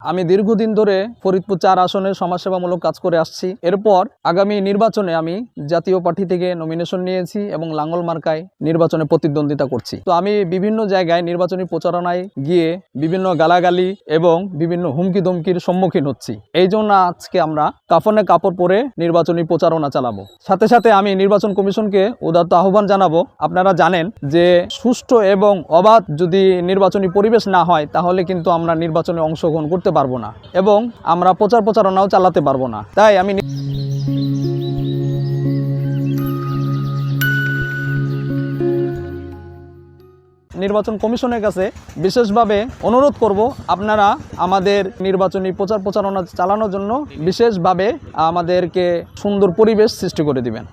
আমি দীর্ঘদিন ধরে ফরিদপুর ৪ আসনে সমাজসেবামূলক কাজ করে আসছি। এরপর আগামী নির্বাচনে আমি জাতীয় পার্টি থেকে নমিনেশন নিয়েছি এবং লাঙ্গল মার্কায় নির্বাচনে প্রতিদ্বন্দ্বিতা করছি। তো আমি বিভিন্ন জায়গায় নির্বাচনী প্রচারণায় গিয়ে বিভিন্ন গালাগালি এবং বিভিন্ন হুমকি ধমকির সম্মুখীন হচ্ছি। এই জন্য আজকে আমরা কাফনে কাপড় পরে নির্বাচনী প্রচারণা চালাবো। সাথে সাথে আমি নির্বাচন কমিশনকে উদাত্ত আহ্বান জানাবো, আপনারা জানেন যে সুষ্ঠু এবং অবাধ যদি নির্বাচনী পরিবেশ না হয় তাহলে কিন্তু আমরা নির্বাচনে অংশগ্রহণ করতে পারবো না এবং আমরা প্রচারণাও চালাতে পারবো না। তাই আমি নির্বাচন কমিশনের কাছে বিশেষভাবে অনুরোধ করব, আপনারা আমাদের নির্বাচনী প্রচারণা চালানোর জন্য বিশেষভাবে আমাদেরকে সুন্দর পরিবেশ সৃষ্টি করে দিবেন।